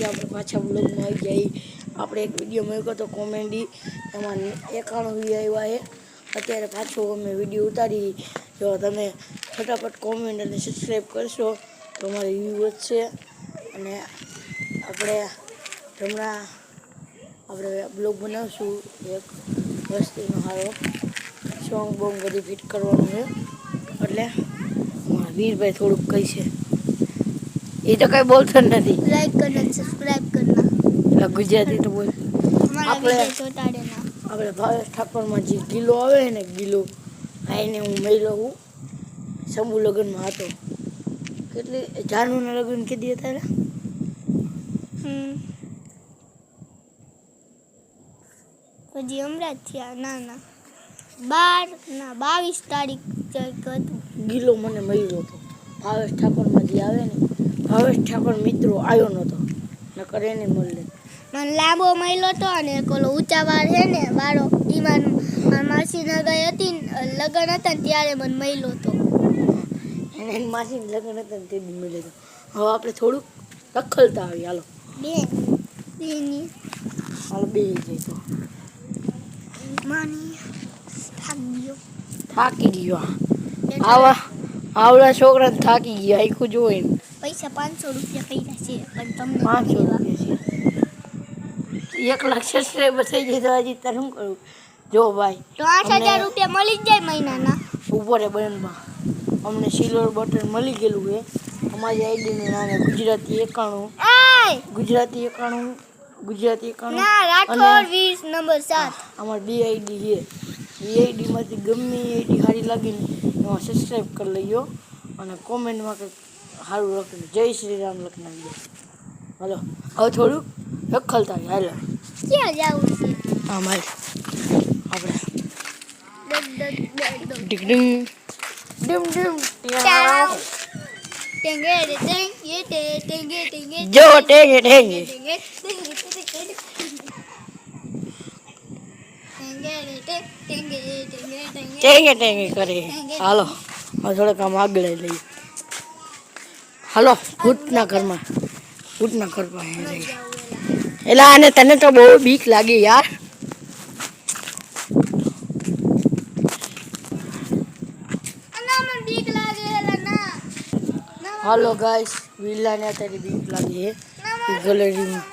આપણે પાછા બ્લોગમાં આવી જાય. આપણે એક વિડીયો મૂક્યો હતો કોમેડી, એમાં 91 વ્યૂ આવ્યા છે. અત્યારે પાછો અમે વિડીયો ઉતારી. જો તમે ફટાફટ કોમેન્ટ અને સબસ્ક્રાઈબ કરશો તો અમારે વ્યૂ વધશે. અને આપણે હમણાં બ્લોગ બનાવશું એક વસ્તીનો સારો સોંગ બોંગ બધી ફિટ કરવાનું છે. એટલે વીરભાઈ થોડુંક કહી છે, એ તો કઈ બોલતો નથી. લાઈક करना सब्सक्राइब करना ગુજરાતી તો બોલ. આપણે ભાવેશ ઠાકોરમાં જે ગીલો આવે ને ગીલો આઈને હું મહિલો હું સમૂહ લગ્નમાં હતો. કેટલી જાનુના લગ્ન કીધી હતા ને? પછી હમણાં જ થયા. ના 22 તારીખ હતું. ગીલો મને મળ્યો હતો ભાવેશ ઠાકોરમાં જે આવે ને. ભાવેશ ઠાકોર મિત્રો આવ્યો નહોતો, નકર એને મળે. મને લાંબો મળ્યો હતો અને ઓલો ઊંચા વાળ છે ને વાળો, ઈમાન માસીના ગઈ હતી લગ્ન હતા ને ત્યારે મને મળ્યો હતો. એને એની માસીના લગ્ન હતા ને તે બી મળ્યો હતો. હવે આપણે થોડુંક રખલતા આવી. હાલો બે જાય તો થાકી ગયો. આવડા છોકરા થાકી ગયા. આખું જોઈ પૈસા 500 રૂપિયા કર્યા છે, પણ તમને 500 રૂપિયા છે. 1 લાખ સબસ્ક્રાઈબર થઈ જાય તો હજી તારે શું કરું? જો ભાઈ તો 8000 રૂપિયા મળી જ જાય મહિનાના. ઉપર બનમાં અમને સિલ્વર બટન મળી ગયેલું છે. અમારી આઈડીનું નામ ગુજરાતી 91 ના રાઠોડ 20 નંબર 7. અમારી 2 આઈડી છે. એ આઈડીમાંથી ગમે એ આઈડી સારી લાગીને એમાં સબસ્ક્રાઈબ કરી લઈયો અને કોમેન્ટમાં કંઈક સારું લખીને જય શ્રી રામ લખી નાખજો. હાલો હવે થોડુંક રખલતા હાલો. ક્યાં જવું છે? હા મારે આપણે ડિંગ જો ટેંગે કરે. હાલો હવે થોડુંક આમ આગળ લઈએ. હાલો ભૂતના ઘરમાં લઈએ. એટલે આને તને તો બહુ બીક લાગી યાર. હાલો ગાઈસ, વિલાને અત્યારે બીક લાગી છે ગેલેરીમાં.